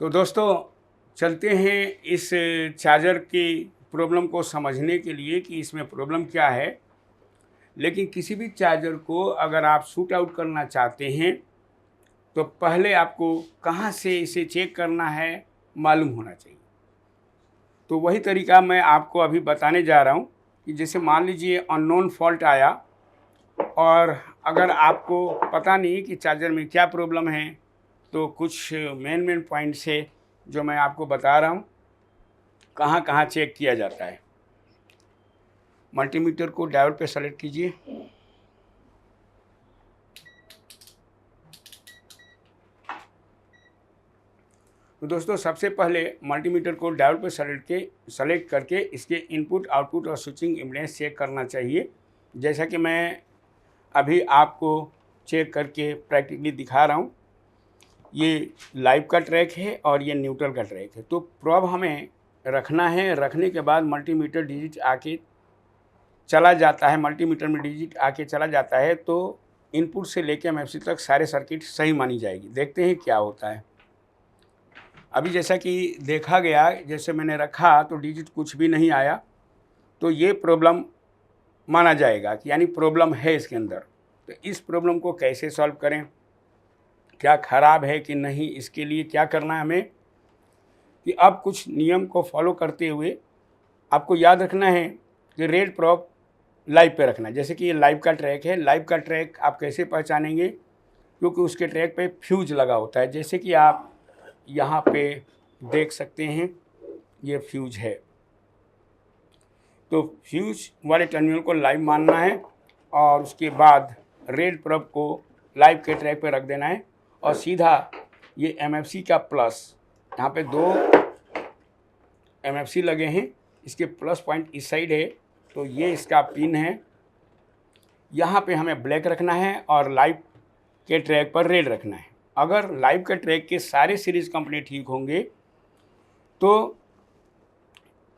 तो दोस्तों चलते हैं इस चार्जर की प्रॉब्लम को समझने के लिए कि इसमें प्रॉब्लम क्या है। लेकिन किसी भी चार्जर को अगर आप शूट आउट करना चाहते हैं तो पहले आपको कहाँ से इसे चेक करना है मालूम होना चाहिए। तो वही तरीका मैं आपको अभी बताने जा रहा हूँ कि जैसे मान लीजिए अननोन फॉल्ट आया और अगर आपको पता नहीं कि चार्जर में क्या प्रॉब्लम है, तो कुछ मेन पॉइंट्स है जो मैं आपको बता रहा हूँ कहाँ कहाँ चेक किया जाता है। मल्टीमीटर को डायोड पे सेलेक्ट कीजिए। तो दोस्तों सबसे पहले मल्टीमीटर को डायोड पे सेलेक्ट करके इसके इनपुट आउटपुट और स्विचिंग इम्पीडेंस चेक करना चाहिए। जैसा कि मैं अभी आपको चेक करके प्रैक्टिकली दिखा रहा हूँ। ये लाइव का ट्रैक है और ये न्यूट्रल का ट्रैक है। तो प्रोब हमें रखना है, रखने के बाद मल्टीमीटर डिजिट आके चला जाता है, मल्टीमीटर में डिजिट आके चला जाता है तो इनपुट से लेके एमएफसी तक सारे सर्किट सही मानी जाएगी। देखते हैं क्या होता है। अभी जैसा कि देखा गया, जैसे मैंने रखा तो डिजिट कुछ भी नहीं आया, तो ये प्रॉब्लम माना जाएगा कि यानी प्रॉब्लम है इसके अंदर। तो इस प्रॉब्लम को कैसे सॉल्व करें, क्या ख़राब है कि नहीं, इसके लिए क्या करना है हमें कि अब कुछ नियम को फॉलो करते हुए आपको याद रखना है कि रेड प्रोब लाइव पे रखना है। जैसे कि ये लाइव का ट्रैक है, लाइव का ट्रैक आप कैसे पहचानेंगे, क्योंकि उसके ट्रैक पे फ्यूज लगा होता है। जैसे कि आप यहाँ पे देख सकते हैं, ये फ्यूज है। तो फ्यूज वाले टर्मिनल को लाइव मानना है और उसके बाद रेड प्रोब को लाइव के ट्रैक पे रख देना है और सीधा ये एमएफसी का प्लस, यहाँ पे 2 एमएफसी लगे हैं, इसके प्लस पॉइंट इस साइड है, तो ये इसका पिन है। यहाँ पे हमें ब्लैक रखना है और लाइव के ट्रैक पर रेड रखना है। अगर लाइव के ट्रैक के सारे सीरीज कंपनी ठीक होंगे तो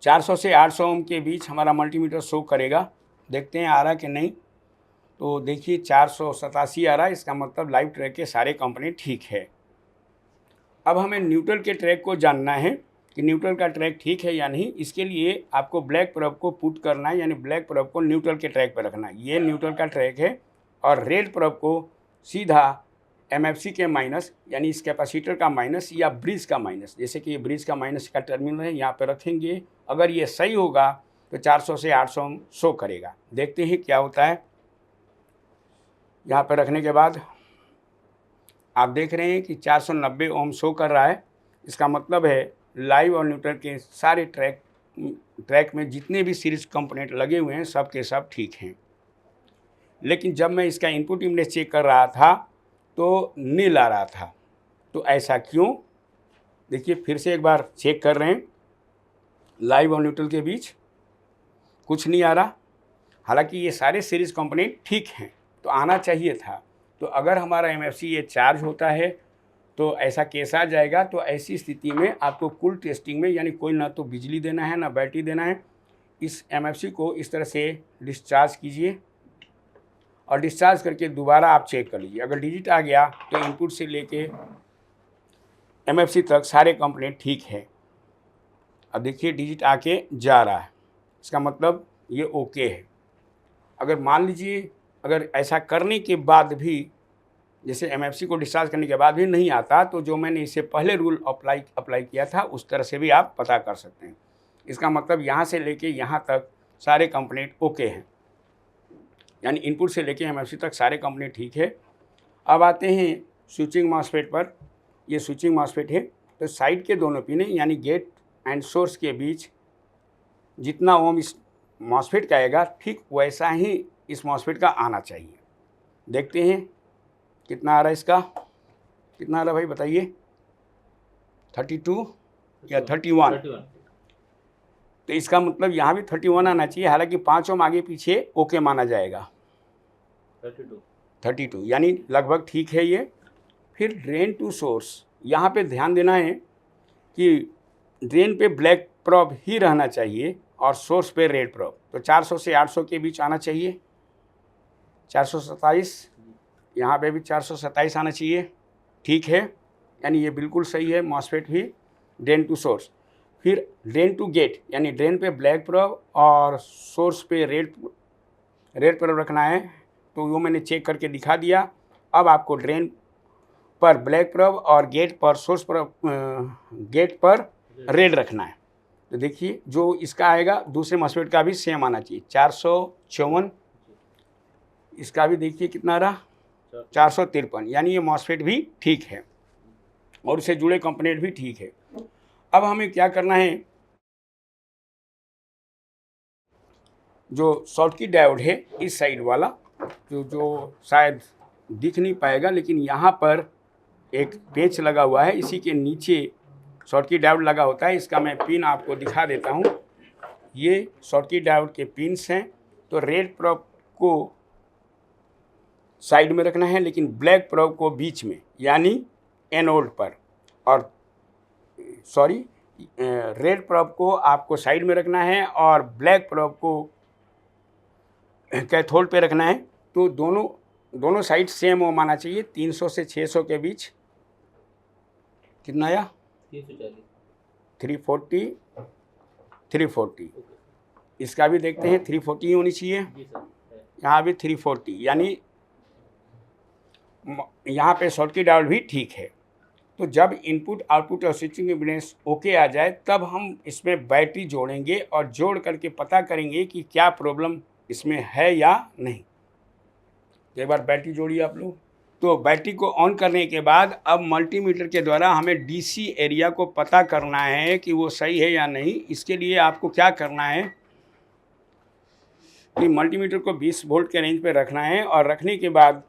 400 से 800 ओम के बीच हमारा मल्टीमीटर शो करेगा। देखते हैं आ रहा कि नहीं। तो देखिए 487 आ रहा है, इसका मतलब लाइव ट्रैक के सारे कंपनी ठीक है। अब हमें न्यूट्रल के ट्रैक को जानना है कि न्यूट्रल का ट्रैक ठीक है या नहीं। इसके लिए आपको ब्लैक प्रोब को पुट करना है, यानी ब्लैक प्रोब को न्यूट्रल के ट्रैक पर रखना है। ये न्यूट्रल का ट्रैक है और रेड प्रोब को सीधा एमएफसी के माइनस, यानी इस कैपेसिटर का माइनस या ब्रिज का माइनस, जैसे कि ये ब्रिज का माइनस का टर्मिनल है, यहाँ पर रखेंगे। अगर ये सही होगा तो 400 से 800 ओम शो करेगा। देखते हैं क्या होता है। यहाँ पर रखने के बाद आप देख रहे हैं कि 490 ओम शो कर रहा है। इसका मतलब है लाइव और न्यूट्रल के सारे ट्रैक में जितने भी सीरीज कंपोनेंट लगे हुए हैं सब के सब ठीक हैं। लेकिन जब मैं इसका इनपुट इम्पीडेंस चेक कर रहा था तो नील आ रहा था। तो ऐसा क्यों, देखिए फिर से एक बार चेक कर रहे हैं। लाइव और न्यूट्रल के बीच कुछ नहीं आ रहा, हालांकि ये सारे सीरीज कंपोनेंट ठीक हैं, तो आना चाहिए था। तो अगर हमारा एमएफसी ये चार्ज होता है तो ऐसा केस आ जाएगा। तो ऐसी स्थिति में आपको कुल टेस्टिंग में, यानी कोई ना तो बिजली देना है ना बैटरी देना है, इस एमएफसी को इस तरह से डिस्चार्ज कीजिए और डिस्चार्ज करके दोबारा आप चेक कर लीजिए। अगर डिजिट आ गया तो इनपुट से लेके एमएफसी तक सारे कंपोनेंट ठीक है। अब देखिए डिजिट आके जा रहा है, इसका मतलब ये ओके है। अगर मान लीजिए अगर ऐसा करने के बाद भी, जैसे एमएफसी को डिस्चार्ज करने के बाद भी नहीं आता, तो जो मैंने इससे पहले रूल अप्लाई किया था उस तरह से भी आप पता कर सकते हैं। इसका मतलब यहाँ से लेके यहाँ तक सारे कंपोनेंट ओके हैं, यानी इनपुट से लेके एमएफसी तक सारे कंपोनेंट ठीक है। अब आते हैं स्विचिंग मॉसफेट पर। ये स्विचिंग मॉसफेट है, तो साइड के दोनों पिन यानी गेट एंड सोर्स के बीच जितना ओम इस मॉसफेट का आएगा, ठीक वैसा ही इस मॉसफेट का आना चाहिए। देखते हैं कितना आ रहा है इसका, कितना आ रहा है भाई बताइए, 32 या 31। तो इसका मतलब यहाँ भी 31 आना चाहिए, हालांकि 5 ओम आगे पीछे ओके माना जाएगा। 32 यानी लगभग ठीक है ये। फिर ड्रेन टू सोर्स, यहाँ पे ध्यान देना है कि ड्रेन पे ब्लैक प्रोब ही रहना चाहिए और सोर्स पे रेड प्रोब। तो 400 से 800 के बीच आना चाहिए। 427, यहाँ पे भी 427 आना चाहिए, ठीक है। यानी ये बिल्कुल सही है, मॉसफेट भी ड्रेन टू सोर्स। फिर ड्रेन टू गेट, यानी ड्रेन पे ब्लैक प्रोब और सोर्स पे रेड प्रोब रखना है, तो वो मैंने चेक करके दिखा दिया। अब आपको ड्रेन पर ब्लैक प्रोब और गेट पर सोर्स पर गेट पर रेड रखना है। तो देखिए जो इसका आएगा दूसरे मॉसफेट का भी सेम आना चाहिए, 454। इसका भी देखिए कितना रहा, 453, यानी ये मॉसफेट भी ठीक है और इससे जुड़े कंपोनेंट भी ठीक है। अब हमें क्या करना है, जो शॉर्टकी डायोड है इस साइड वाला, जो शायद दिख नहीं पाएगा, लेकिन यहाँ पर एक पेच लगा हुआ है, इसी के नीचे शॉर्टकी डायोड लगा होता है। इसका मैं पिन आपको दिखा देता हूँ। ये शॉर्टकी डायोड के पिन्स हैं। तो रेड प्रोब को साइड में रखना है, लेकिन ब्लैक प्रोब को बीच में, यानी एनोड पर, और सॉरी रेड प्रोब को आपको साइड में रखना है और ब्लैक प्रोब को कैथोड पे रखना है। तो दोनों साइड सेम ओम आना चाहिए, 300 से 600 के बीच। कितना आया? 340, 340। इसका भी देखते हैं, 340 होनी चाहिए, यहाँ भी 340, यानी यहाँ पे शॉर्टकी डायोड भी ठीक है। तो जब इनपुट आउटपुट और स्विचिंग इम्पीडेंस ओके आ जाए, तब हम इसमें बैटरी जोड़ेंगे और जोड़ करके पता करेंगे कि क्या प्रॉब्लम इसमें है या नहीं। एक बार बैटरी जोड़िए आप लोग। तो बैटरी को ऑन करने के बाद अब मल्टीमीटर के द्वारा हमें डीसी एरिया को पता करना है कि वो सही है या नहीं। इसके लिए आपको क्या करना है कि मल्टीमीटर को 20 वोल्ट के रेंज पे रखना है, और रखने के बाद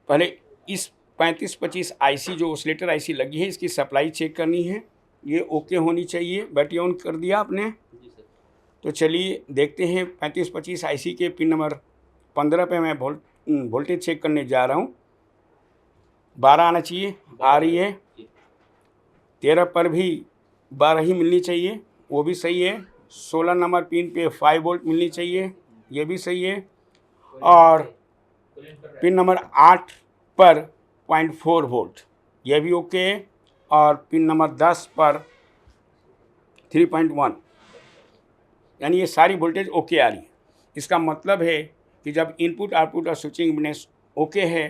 पहले इस 3525 आईसी जो ओसिलेटर आईसी लगी है, इसकी सप्लाई चेक करनी है, ये ओके होनी चाहिए। बैटरी ऑन कर दिया आपने? तो चलिए देखते हैं 3525 आईसी के पिन नंबर 15 पे मैं वोल्टेज चेक करने जा रहा हूँ। 12 आना चाहिए, आ रही है। 13 पर भी 12 ही मिलनी चाहिए, वो भी सही है। 16 नंबर पिन पे 5 वोल्ट मिलनी चाहिए, ये भी सही है। और पिन नंबर 8 पर 0.4 वोल्ट, ये भी ओके है। और पिन नंबर 10 पर 3.1, यानी ये सारी वोल्टेज ओके आ रही है। इसका मतलब है कि जब इनपुट आउटपुट और स्विचिंग इम्पीडेंस ओके है,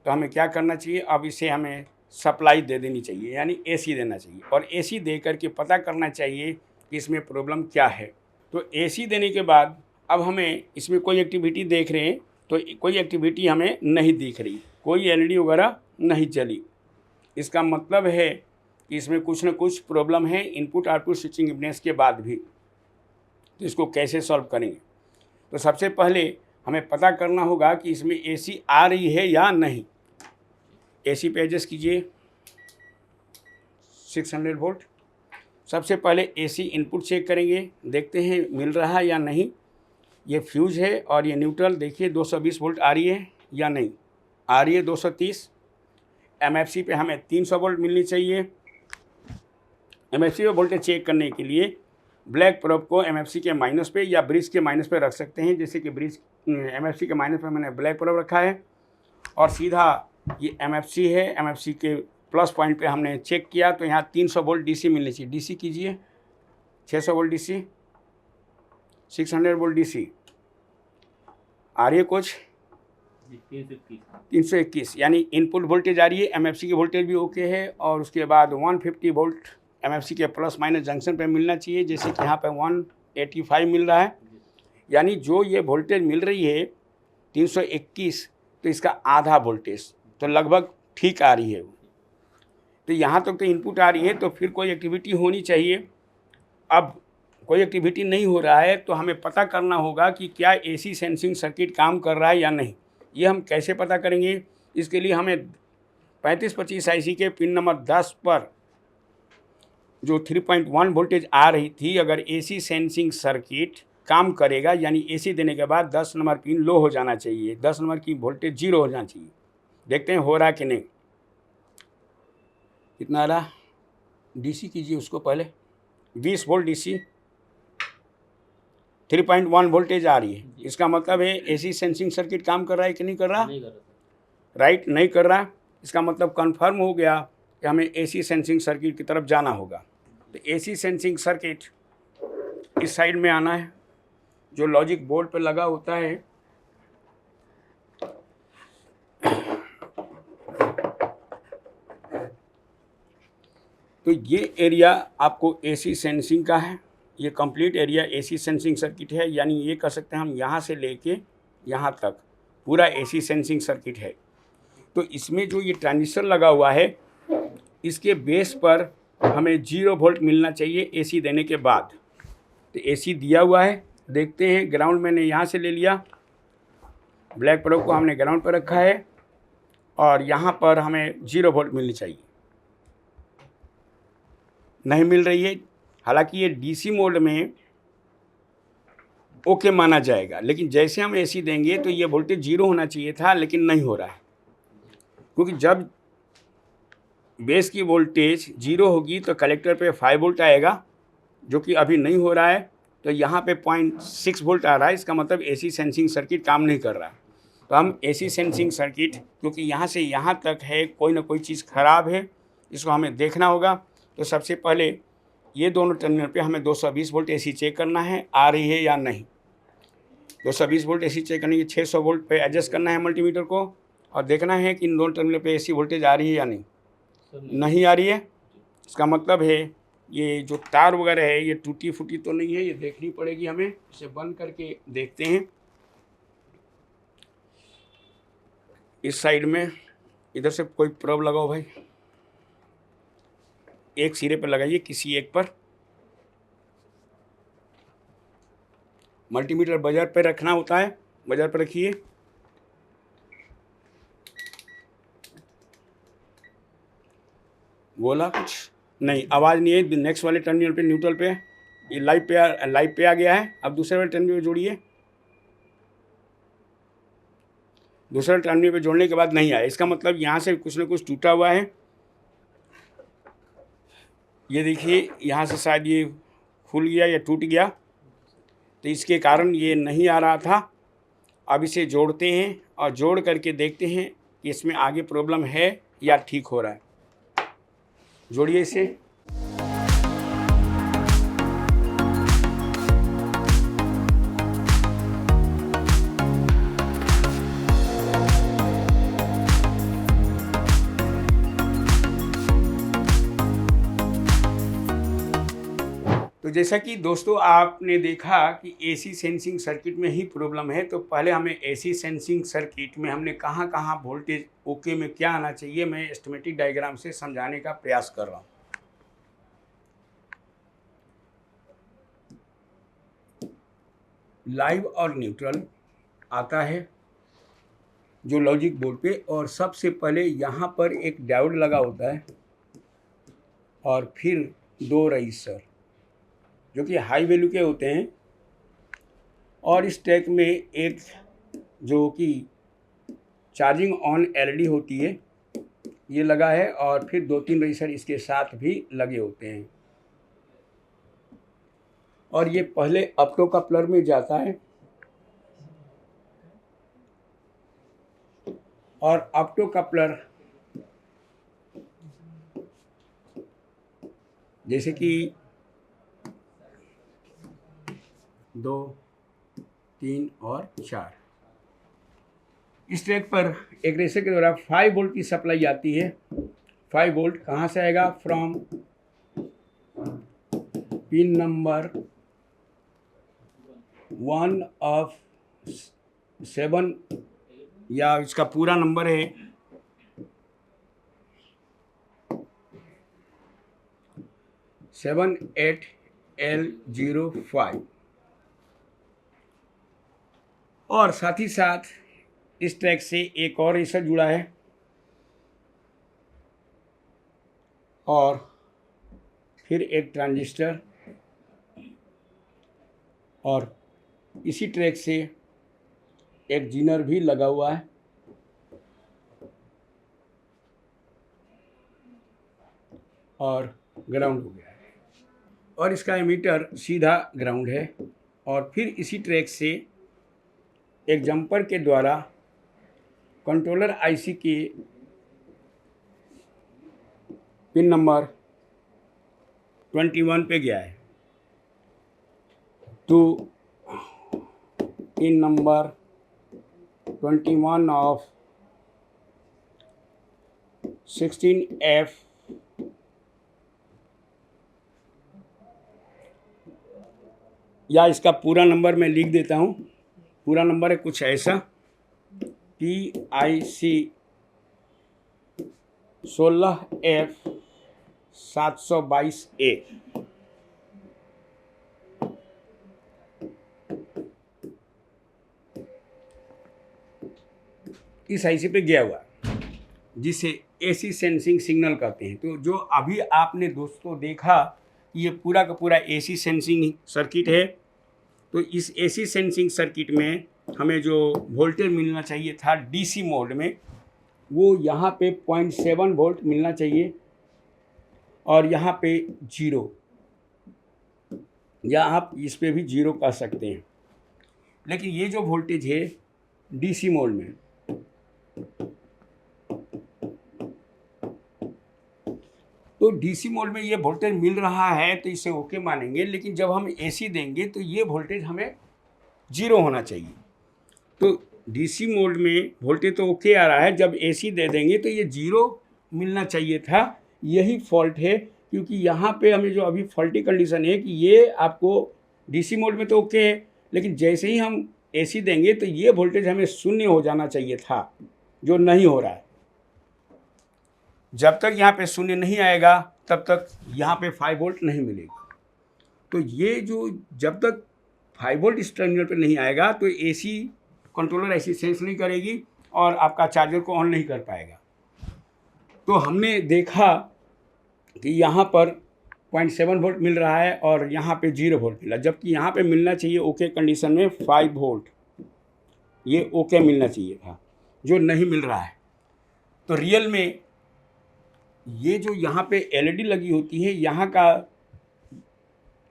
तो हमें क्या करना चाहिए, अब इसे हमें सप्लाई दे देनी चाहिए, यानी एसी देना चाहिए। और एसी दे करके पता करना चाहिए कि इसमें प्रॉब्लम क्या है। तो एसी देने के बाद अब हमें इसमें कोई एक्टिविटी देख रहे हैं, तो कोई एक्टिविटी हमें नहीं दिख रही, कोई एलईडी वगैरह नहीं चली। इसका मतलब है कि इसमें कुछ न कुछ प्रॉब्लम है इनपुट आउटपुट स्विचिंग इम्पीडेंस के बाद भी। तो इसको कैसे सॉल्व करेंगे? तो सबसे पहले हमें पता करना होगा कि इसमें एसी आ रही है या नहीं। एसी पे एडजस्ट कीजिए 600 वोल्ट। सबसे पहले एसी इनपुट चेक करेंगे, देखते हैं मिल रहा है या नहीं। ये फ्यूज है और ये न्यूट्रल, देखिए 220 वोल्ट आ रही है या नहीं, आ रही है 230। एमएफसी पे हमें 300 वोल्ट मिलनी चाहिए। एमएफसी पे वोल्टेज चेक करने के लिए ब्लैक प्रोब को एमएफसी के माइनस पे या ब्रिज के माइनस पे रख सकते हैं। जैसे कि ब्रिज एमएफसी के माइनस पे मैंने ब्लैक प्रोब रखा है, और सीधा ये एमएफसी है, एमएफसी के प्लस पॉइंट पे हमने चेक किया, तो यहाँ 300 वोल्ट डीसी मिलनी चाहिए। डीसी कीजिए 600 वोल्ट डीसी, 600 वोल्ट डीसी आ रही है कुछ 321, यानी इनपुट वोल्टेज आ रही है। एमएफसी की वोल्टेज भी ओके है, और उसके बाद 150 वोल्ट एमएफसी के प्लस माइनस जंक्शन पे मिलना चाहिए, जैसे कि यहाँ पे 185 मिल रहा है। यानी जो ये वोल्टेज मिल रही है 321, तो इसका आधा वोल्टेज, तो लगभग ठीक आ रही है। तो यहाँ तक तो इनपुट आ रही है, तो फिर कोई एक्टिविटी होनी चाहिए। अब कोई एक्टिविटी नहीं हो रहा है, तो हमें पता करना होगा कि क्या एसी सेंसिंग सर्किट काम कर रहा है या नहीं। ये हम कैसे पता करेंगे? इसके लिए हमें 3525 आईसी के पिन नंबर 10 पर जो 3.1 वोल्टेज आ रही थी, अगर एसी सेंसिंग सर्किट काम करेगा, यानी एसी देने के बाद 10 नंबर पिन लो हो जाना चाहिए, 10 नंबर की वोल्टेज 0 हो जाना चाहिए। देखते हैं हो रहा कि नहीं। कितना आ रहा? डीसी कीजिए उसको पहले, 20 वोल्ट डीसी, 3.1 वोल्टेज आ रही है। इसका मतलब है एसी सेंसिंग सर्किट काम कर रहा है कि नहीं कर रहा? नहीं कर रहा। राइट, नहीं कर रहा। इसका मतलब कंफर्म हो गया कि हमें एसी सेंसिंग सर्किट की तरफ जाना होगा। तो एसी सेंसिंग सर्किट इस साइड में आना है, जो लॉजिक बोर्ड पे लगा होता है। तो ये एरिया आपको एसी सेंसिंग का है, ये complete area AC sensing circuit है, यानी ये कर सकते हैं हम यहाँ से लेके यहाँ तक पूरा एसी सेंसिंग सर्किट है। तो इसमें जो ये ट्रांजिस्टर लगा हुआ है, इसके बेस पर हमें 0 वोल्ट मिलना चाहिए एसी देने के बाद। तो एसी दिया हुआ है, देखते हैं। ग्राउंड मैंने यहाँ से ले लिया, ब्लैक प्रोब को हमने ग्राउंड पर रखा है और यहाँ पर हमें 0 वोल्ट मिलनी चाहिए, नहीं मिल रही है। हालांकि ये डीसी मोड में ओके माना जाएगा, लेकिन जैसे हम एसी देंगे तो ये वोल्टेज 0 होना चाहिए था, लेकिन नहीं हो रहा है। क्योंकि जब बेस की वोल्टेज 0 होगी तो कलेक्टर पे 5 वोल्ट आएगा, जो कि अभी नहीं हो रहा है। तो यहाँ पे 0.6 वोल्ट आ रहा है, इसका मतलब एसी सेंसिंग सर्किट काम नहीं कर रहा है। तो हम एसी सेंसिंग सर्किट, क्योंकि यहाँ से यहाँ तक है, कोई ना कोई चीज़ ख़राब है, इसको हमें देखना होगा। तो सबसे पहले ये दोनों टर्मिनल पे हमें 220 वोल्ट एसी चेक करना है, आ रही है या नहीं। 220 वोल्ट एसी चेक करने के 600 वोल्ट पे एडजस्ट करना है मल्टीमीटर को, और देखना है कि इन दोनों टर्मिनल पे एसी वोल्टेज आ रही है या नहीं आ रही है। इसका मतलब है ये जो तार वगैरह है ये टूटी फूटी तो नहीं है, ये देखनी पड़ेगी हमें। इसे बंद करके देखते हैं। इस साइड में इधर से कोई प्रोब लगाओ भाई, एक सिरे पर लगाइए, किसी एक पर। मल्टीमीटर बजर पे रखना होता है, बजर पर रखिए। बोला कुछ नहीं, आवाज़ नहीं है। नेक्स्ट वाले टर्मिनल पे, न्यूट्रल पे, ये लाइव पे आ गया है। अब दूसरे वाले टर्मिनल पे जोड़िए। दूसरे टर्मिनल पे जोड़ने के बाद नहीं आया, इसका मतलब यहाँ से कुछ ना कुछ टूटा हुआ है। ये देखिए, यहाँ से शायद ये खुल गया या टूट गया, तो इसके कारण ये नहीं आ रहा था। अब इसे जोड़ते हैं और जोड़ करके देखते हैं कि इसमें आगे प्रॉब्लम है या ठीक हो रहा है। जोड़िए इसे। तो जैसा कि दोस्तों आपने देखा कि एसी सेंसिंग सर्किट में ही प्रॉब्लम है, तो पहले हमें एसी सेंसिंग सर्किट में हमने कहाँ कहाँ वोल्टेज ओके में क्या आना चाहिए, मैं एस्टिमेटिक डायग्राम से समझाने का प्रयास कर रहा हूँ। लाइव और न्यूट्रल आता है जो लॉजिक बोर्ड पे, और सबसे पहले यहाँ पर एक डायोड लगा होता है और फिर 2 रजिस्टर जो कि हाई वैल्यू के होते हैं, और इस ट्रैक में एक जो कि चार्जिंग ऑन एलईडी होती है ये लगा है, और फिर 2-3 रजिस्टर इसके साथ भी लगे होते हैं। और ये पहले ऑप्टो कपलर में जाता है, और ऑप्टो कपलर जैसे कि 2, 3 और 4, इस ट्रैक पर एक रेसर के द्वारा 5 वोल्ट की सप्लाई आती है। 5 वोल्ट कहाँ से आएगा? फ्रॉम पिन नंबर 1 ऑफ 7, या इसका पूरा नंबर है 78L05, और साथ ही साथ इस ट्रैक से एक और रेसर जुड़ा है, और फिर एक ट्रांजिस्टर, और इसी ट्रैक से एक जीनर भी लगा हुआ है, और ग्राउंड हो गया है, और इसका एमीटर सीधा ग्राउंड है। और फिर इसी ट्रैक से एक जंपर के द्वारा कंट्रोलर आईसी के पिन नंबर 21 पे गया है, to pin number 21 of 16F या इसका पूरा नंबर मैं लिख देता हूँ। पूरा नंबर है कुछ ऐसा, PIC 16F 722A। इस IC पे गया हुआ, जिसे AC सेंसिंग सिग्नल कहते हैं। तो जो अभी आपने दोस्तों देखा, ये पूरा का पूरा AC सेंसिंग सर्किट है। तो इस AC सेंसिंग सर्किट में हमें जो वोल्टेज मिलना चाहिए था DC मोड में, वो यहाँ पे 0.7 वोल्ट मिलना चाहिए और यहाँ पे 0, या आप इस पे भी 0 कह सकते हैं। लेकिन ये जो वोल्टेज है DC मोड में, तो DC मोड में ये वोल्टेज मिल रहा है तो इसे ओके मानेंगे। लेकिन जब हम AC देंगे तो ये वोल्टेज हमें 0 होना चाहिए। तो DC मोड में वोल्टेज तो ओके आ रहा है, जब AC दे देंगे तो ये 0 मिलना चाहिए था। यही फॉल्ट है, क्योंकि यहाँ पे हमें जो अभी फॉल्टी कंडीशन है कि ये आपको DC मोड में तो ओके है, लेकिन जैसे ही हम AC देंगे तो ये वोल्टेज हमें 0 हो जाना चाहिए था, जो नहीं हो रहा है। जब तक यहाँ पे 0 नहीं आएगा तब तक यहाँ पे 5 वोल्ट नहीं मिलेगा। तो ये जो जब तक 5 वोल्ट इस टर्मिनल पे नहीं आएगा तो AC कंट्रोलर ऐसी सेंस नहीं करेगी और आपका चार्जर को ऑन नहीं कर पाएगा। तो हमने देखा कि यहाँ पर 0.7 वोल्ट मिल रहा है और यहाँ पे 0 वोल्ट मिला, जबकि यहाँ पे मिलना चाहिए ओके कंडीशन में 5 वोल्ट, ये ओके मिलना चाहिए था, जो नहीं मिल रहा है। तो रियल में ये जो यहाँ पे LED लगी होती है, यहाँ का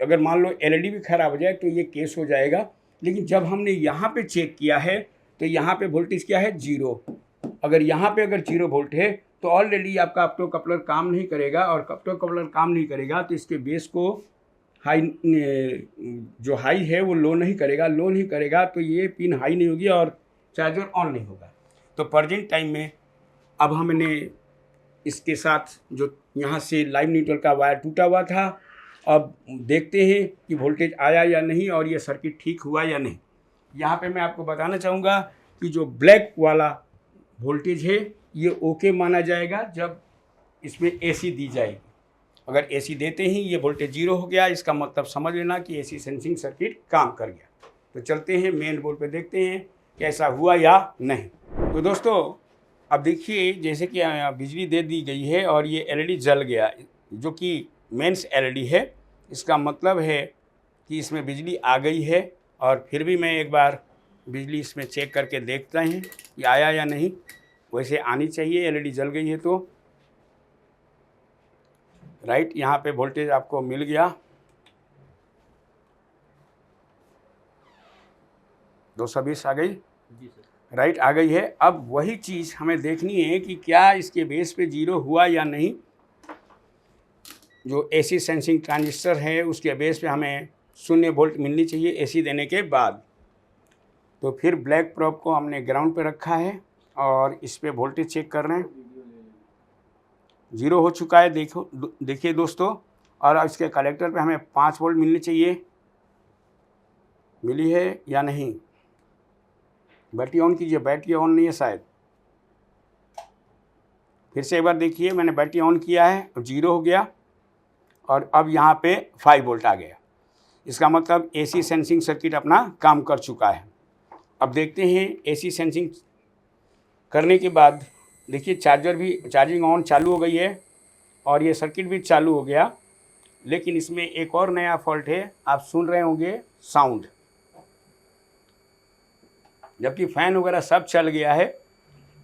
अगर मान लो LED भी खराब हो जाए तो ये केस हो जाएगा। लेकिन जब हमने यहाँ पे चेक किया है तो यहाँ पे वोल्टेज क्या है 0। अगर यहाँ पे अगर 0 वोल्ट है तो ऑलरेडी आपका ऑप्टो कपलर काम नहीं करेगा, और ऑप्टो कपलर काम नहीं करेगा तो इसके बेस को हाई, जो हाई है वो लो नहीं करेगा, लो नहीं करेगा तो ये पिन हाई नहीं होगी और चार्जर ऑन नहीं होगा। तो प्रेजेंट टाइम में अब हमने इसके साथ जो यहाँ से लाइव न्यूट्रल का वायर टूटा हुआ था, अब देखते हैं कि वोल्टेज आया या नहीं और ये सर्किट ठीक हुआ या नहीं। यहाँ पे मैं आपको बताना चाहूँगा कि जो ब्लैक वाला वोल्टेज है ये ओके माना जाएगा जब इसमें AC दी जाएगी। अगर AC देते ही ये वोल्टेज 0 हो गया, इसका मतलब समझ लेना कि AC सेंसिंग सर्किट काम कर गया। तो चलते हैं मेन बोर्ड पे, देखते हैं कि ऐसा हुआ या नहीं। तो दोस्तों अब देखिए, जैसे कि बिजली दे दी गई है और ये LED जल गया, जो कि मेंस LED है। इसका मतलब है कि इसमें बिजली आ गई है, और फिर भी मैं एक बार बिजली इसमें चेक करके देखता हैं कि आया या नहीं। वैसे आनी चाहिए, LED जल गई है तो राइट। यहाँ पे वोल्टेज आपको मिल गया 220 आ गई, राइट आ गई है। अब वही चीज़ हमें देखनी है कि क्या इसके बेस पे 0 हुआ या नहीं। जो AC सेंसिंग ट्रांजिस्टर है उसके बेस पे हमें 0 वोल्ट मिलनी चाहिए AC देने के बाद। तो फिर ब्लैक प्रोब को हमने ग्राउंड पे रखा है और इस पे वोल्टेज चेक कर रहे हैं, 0 हो चुका है। देखिए दोस्तों, और अब इसके कलेक्टर पे हमें 5 वोल्ट मिलनी चाहिए, मिली है या नहीं। बैटरी ऑन कीजिए, बैटरी ऑन नहीं है शायद। फिर से एक बार देखिए, मैंने बैटरी ऑन किया है और 0 हो गया, और अब यहाँ पे 5 वोल्ट आ गया। इसका मतलब AC सेंसिंग सर्किट अपना काम कर चुका है। अब देखते हैं AC सेंसिंग करने के बाद देखिए चार्जिंग ऑन चालू हो गई है और ये सर्किट भी चालू हो गया। लेकिन इसमें एक और नया फॉल्ट है, आप सुन रहे होंगे साउंड, जबकि फ़ैन वगैरह सब चल गया है,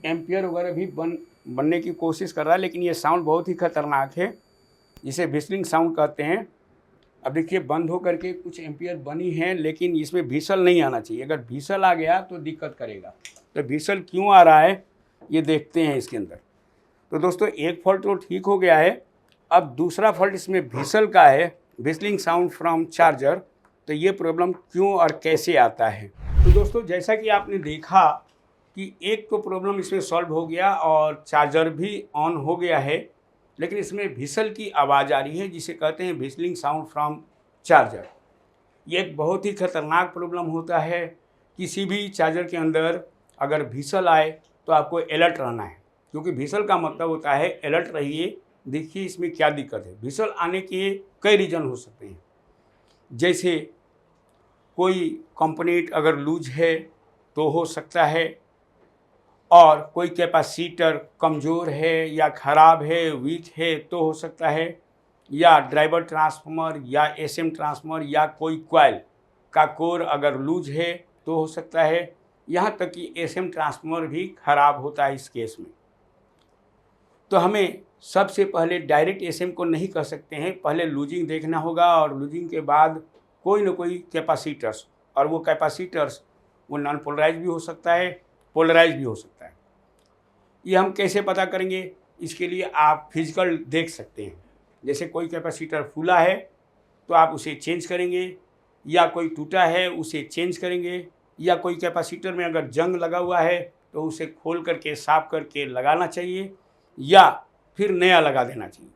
एम्पियर वगैरह भी बनने की कोशिश कर रहा है, लेकिन ये साउंड बहुत ही खतरनाक है, जिसे व्हिस्लिंग साउंड कहते हैं। अब देखिए बंद हो करके कुछ एम्पियर बनी है, लेकिन इसमें व्हिसल नहीं आना चाहिए। अगर व्हिसल आ गया तो दिक्कत करेगा। तो व्हिसल क्यों आ रहा है ये देखते हैं इसके अंदर। तो दोस्तों एक फॉल्ट तो ठीक हो गया है, अब दूसरा फॉल्ट इसमें व्हीसल का है, व्हिस्लिंग साउंड फ्रॉम चार्जर। तो ये प्रॉब्लम क्यों और कैसे आता है? तो दोस्तों, जैसा कि आपने देखा कि एक तो प्रॉब्लम इसमें सॉल्व हो गया और चार्जर भी ऑन हो गया है, लेकिन इसमें व्हीसल की आवाज़ आ रही है जिसे कहते हैं व्हिस्लिंग साउंड फ्रॉम चार्जर। ये एक बहुत ही खतरनाक प्रॉब्लम होता है। किसी भी चार्जर के अंदर अगर व्हीसल आए तो आपको अलर्ट रहना है, क्योंकि व्हीसल का मतलब होता है अलर्ट रहिए, देखिए इसमें क्या दिक्कत है। व्हीसल आने के कई रीज़न हो सकते हैं, जैसे कोई कंपोनेंट अगर लूज है तो हो सकता है, और कोई कैपेसिटर कमज़ोर है या ख़राब है, वीक है तो हो सकता है, या ड्राइवर ट्रांसफार्मर या एसएम ट्रांसफार्मर या कोई कॉइल का कोर अगर लूज है तो हो सकता है। यहाँ तक कि एसएम ट्रांसफार्मर भी ख़राब होता है इस केस में। तो हमें सबसे पहले डायरेक्ट एसएम को नहीं कर सकते हैं, पहले लूजिंग देखना होगा, और लूजिंग के बाद कोई न कोई कैपेसिटर्स, और वो कैपेसिटर्स वो नॉन पोलराइज भी हो सकता है, पोलराइज भी हो सकता है। ये हम कैसे पता करेंगे? इसके लिए आप फिजिकल देख सकते हैं। जैसे कोई कैपेसिटर फूला है तो आप उसे चेंज करेंगे, या कोई टूटा है उसे चेंज करेंगे, या कोई कैपेसिटर में अगर जंग लगा हुआ है तो उसे खोल करके साफ करके लगाना चाहिए, या फिर नया लगा देना चाहिए।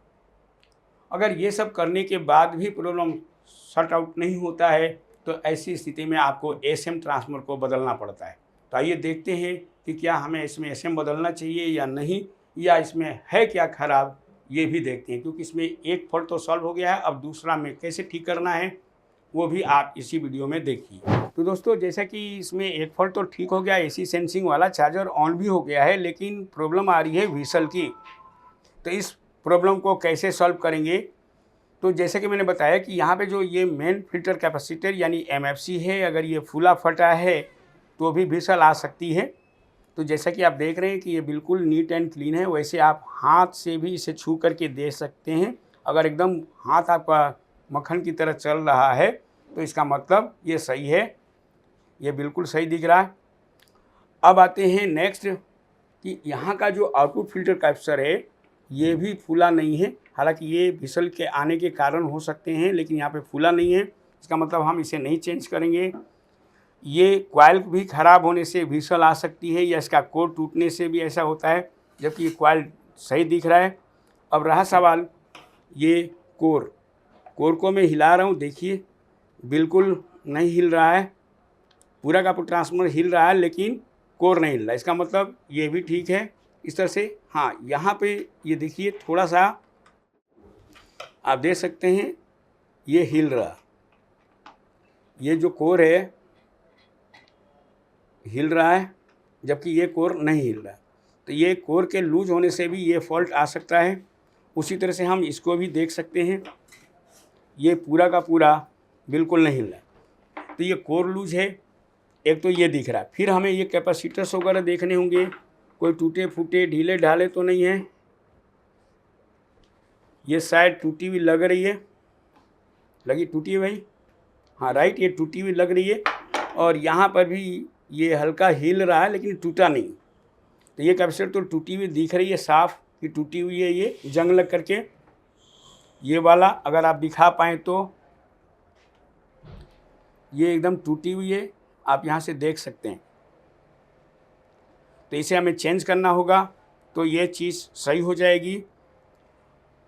अगर ये सब करने के बाद भी प्रॉब्लम सॉर्ट आउट नहीं होता है तो ऐसी स्थिति में आपको एसएम ट्रांसफार्मर को बदलना पड़ता है। तो आइए देखते हैं कि क्या हमें इसमें एसएम बदलना चाहिए या नहीं, या इसमें है क्या ख़राब, ये भी देखते हैं। क्योंकि इसमें एक फॉल्ट तो सॉल्व हो गया है, अब दूसरा में कैसे ठीक करना है वो भी आप इसी वीडियो में देखिए। तो दोस्तों, जैसा कि इसमें एक फॉल्ट तो ठीक हो गया, एसी सेंसिंग वाला चार्जर ऑन भी हो गया है, लेकिन प्रॉब्लम आ रही है व्हीसल की। तो इस प्रॉब्लम को कैसे सॉल्व करेंगे? तो जैसे कि मैंने बताया कि यहाँ पे जो ये मेन फिल्टर कैपेसिटर यानी एमएफसी है, अगर ये फूला फटा है तो भी व्हीसल आ सकती है। तो जैसा कि आप देख रहे हैं कि ये बिल्कुल नीट एंड क्लीन है, वैसे आप हाथ से भी इसे छू करके देख सकते हैं। अगर एकदम हाथ आपका मक्खन की तरह चल रहा है तो इसका मतलब ये सही है, ये बिल्कुल सही दिख रहा है। अब आते हैं नेक्स्ट कि यहाँ का जो आउटपुट फिल्टर कैपेसिटर है ये भी फूला नहीं है। हालांकि ये व्हीसल के आने के कारण हो सकते हैं, लेकिन यहाँ पे फूला नहीं है, इसका मतलब हम इसे नहीं चेंज करेंगे। ये कॉइल भी ख़राब होने से व्हीसल आ सकती है, या इसका कोर टूटने से भी ऐसा होता है, जबकि ये कॉइल सही दिख रहा है। अब रहा सवाल ये कोर को मैं हिला रहा हूँ, देखिए बिल्कुल नहीं हिल रहा है, पूरा का पूरा ट्रांसफार्मर हिल रहा है लेकिन कोर नहीं हिल रहा। इसका मतलब ये भी ठीक है इस तरह से। हाँ, यहाँ पे ये देखिए थोड़ा सा आप देख सकते हैं ये हिल रहा, ये जो कोर है हिल रहा है, जबकि ये कोर नहीं हिल रहा। तो ये कोर के लूज होने से भी ये फॉल्ट आ सकता है। उसी तरह से हम इसको भी देख सकते हैं, ये पूरा का पूरा बिल्कुल नहीं हिल रहा, तो ये कोर लूज है। एक तो ये दिख रहा है, फिर हमें ये कैपेसिटर्स वगैरह देखने होंगे, कोई टूटे फूटे ढीले ढाले तो नहीं है। ये शायद टूटी हुई लग रही है, लगी टूटी हुई भाई, हाँ राइट, ये टूटी हुई लग रही है। और यहाँ पर भी ये हल्का हिल रहा है लेकिन टूटा नहीं। तो ये कैपेसिटर तो टूटी हुई दिख रही है साफ कि टूटी हुई है, ये जंग लग करके। ये वाला अगर आप दिखा पाएँ तो ये एकदम टूटी हुई है, आप यहाँ से देख सकते हैं। तो इसे हमें चेंज करना होगा, तो ये चीज़ सही हो जाएगी।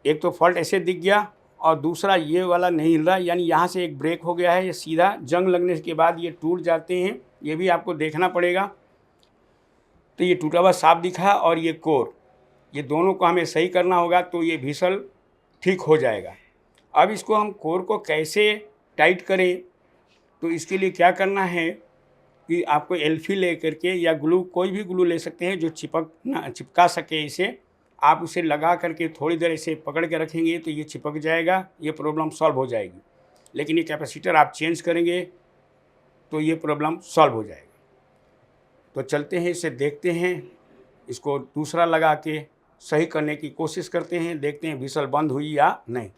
एक तो फॉल्ट ऐसे दिख गया, और दूसरा ये वाला नहीं हिल रहा, यानी यहाँ से एक ब्रेक हो गया है, ये सीधा जंग लगने के बाद ये टूट जाते हैं, ये भी आपको देखना पड़ेगा। तो ये टूटा हुआ साफ दिखा, और ये कोर, ये दोनों को हमें सही करना होगा, तो ये व्हीसल ठीक हो जाएगा। अब इसको हम कोर को कैसे टाइट करें? तो इसके लिए क्या करना है कि आपको एल्फी ले करके, या ग्लू, कोई भी ग्लू ले सकते हैं जो चिपका सके इसे, आप उसे लगा करके थोड़ी देर इसे पकड़ के रखेंगे तो ये चिपक जाएगा, ये प्रॉब्लम सॉल्व हो जाएगी। लेकिन ये कैपेसिटर आप चेंज करेंगे तो ये प्रॉब्लम सॉल्व हो जाएगा। तो चलते हैं, इसे देखते हैं, इसको दूसरा लगा के सही करने की कोशिश करते हैं, देखते हैं व्हीसल बंद हुई या नहीं।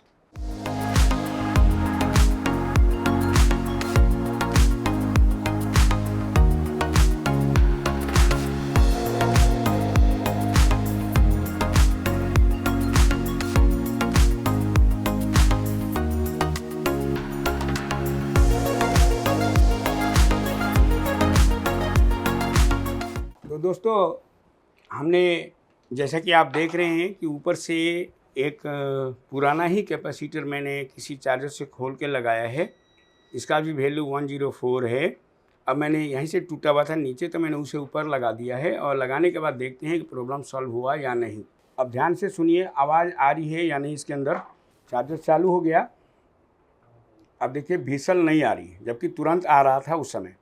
दोस्तों हमने जैसा कि आप देख रहे हैं कि ऊपर से एक पुराना ही कैपेसिटर मैंने किसी चार्जर से खोल के लगाया है। इसका भी वैल्यू 104 है। अब मैंने यहीं से टूटा हुआ था नीचे, तो मैंने उसे ऊपर लगा दिया है और लगाने के बाद देखते हैं कि प्रॉब्लम सॉल्व हुआ या नहीं। अब ध्यान से सुनिए, आवाज़ आ रही है या नहीं इसके अंदर। चार्जर चालू हो गया। अब देखिए व्हीसल नहीं आ रही है, जबकि तुरंत आ रहा था उस समय।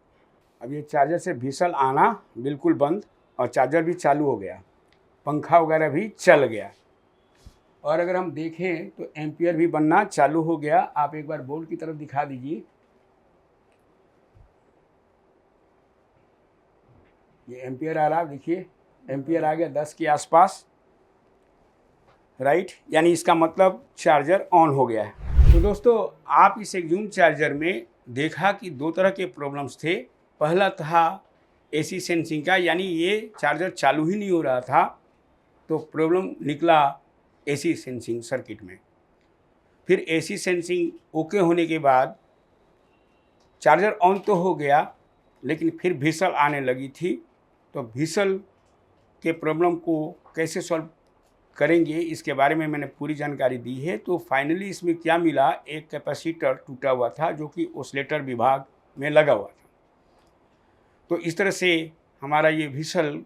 अब ये चार्जर से व्हीसल आना बिल्कुल बंद और चार्जर भी चालू हो गया, पंखा वगैरह भी चल गया। और अगर हम देखें तो एम्पियर भी बनना चालू हो गया। आप एक बार बोर्ड की तरफ दिखा दीजिए। ये एम्पियर आ रहा, देखिए एम्पियर आ गया 10 के आसपास, राइट। यानी इसका मतलब चार्जर ऑन हो गया है। तो दोस्तों आप इस एक्जूम चार्जर में देखा कि दो तरह के प्रॉब्लम्स थे। पहला था एसी सेंसिंग का, यानी ये चार्जर चालू ही नहीं हो रहा था, तो प्रॉब्लम निकला एसी सेंसिंग सर्किट में। फिर एसी सेंसिंग ओके होने के बाद चार्जर ऑन तो हो गया, लेकिन फिर व्हीसल आने लगी थी। तो व्हीसल के प्रॉब्लम को कैसे सॉल्व करेंगे इसके बारे में मैंने पूरी जानकारी दी है। तो फाइनली इसमें क्या मिला, एक कैपेसिटर टूटा हुआ था जो कि ऑसिलेटर विभाग में लगा हुआ था। तो इस तरह से हमारा ये व्हीसल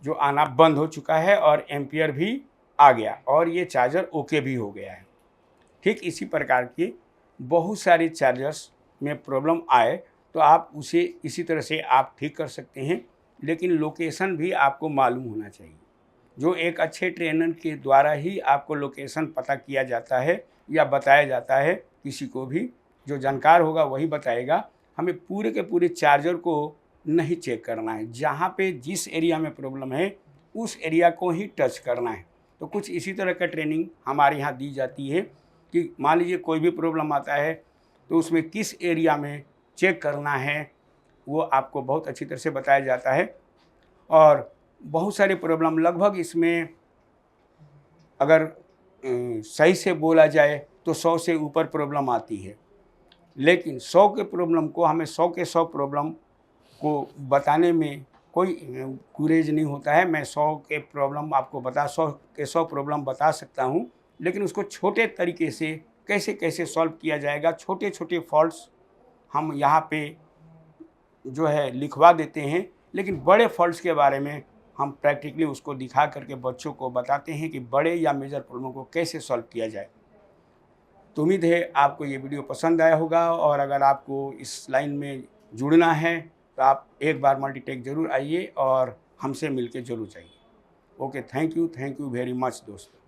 जो आना बंद हो चुका है और एम्पियर भी आ गया और ये चार्जर ओके भी हो गया है। ठीक इसी प्रकार के बहुत सारे चार्जर्स में प्रॉब्लम आए तो आप उसे इसी तरह से आप ठीक कर सकते हैं, लेकिन लोकेशन भी आपको मालूम होना चाहिए। जो एक अच्छे ट्रेनर के द्वारा ही आपको लोकेशन पता किया जाता है या बताया जाता है। किसी को भी जो जानकार होगा वही बताएगा। हमें पूरे के पूरे चार्जर को नहीं चेक करना है, जहाँ पे जिस एरिया में प्रॉब्लम है उस एरिया को ही टच करना है। तो कुछ इसी तरह का ट्रेनिंग हमारे यहाँ दी जाती है कि मान लीजिए कोई भी प्रॉब्लम आता है तो उसमें किस एरिया में चेक करना है, वो आपको बहुत अच्छी तरह से बताया जाता है। और बहुत सारे प्रॉब्लम, लगभग इसमें अगर सही से बोला जाए तो 100 से ऊपर प्रॉब्लम आती है, लेकिन 100 के प्रॉब्लम को हमें 100 के 100 प्रॉब्लम को बताने में कोई गुरेज नहीं होता है। मैं 100 के प्रॉब्लम आपको 100 के 100 प्रॉब्लम बता सकता हूँ, लेकिन उसको छोटे तरीके से कैसे कैसे सॉल्व किया जाएगा, छोटे छोटे फॉल्ट्स हम यहाँ पे जो है लिखवा देते हैं। लेकिन बड़े फॉल्ट्स के बारे में हम प्रैक्टिकली उसको दिखा करके बच्चों को बताते हैं कि बड़े या मेजर प्रॉब्लम को कैसे सॉल्व किया जाए। तो उम्मीद है आपको ये वीडियो पसंद आया होगा, और अगर आपको इस लाइन में जुड़ना है तो आप एक बार मल्टीटेक ज़रूर आइए और हमसे मिलके ज़रूर जाइए। Okay, thank you very much दोस्तों।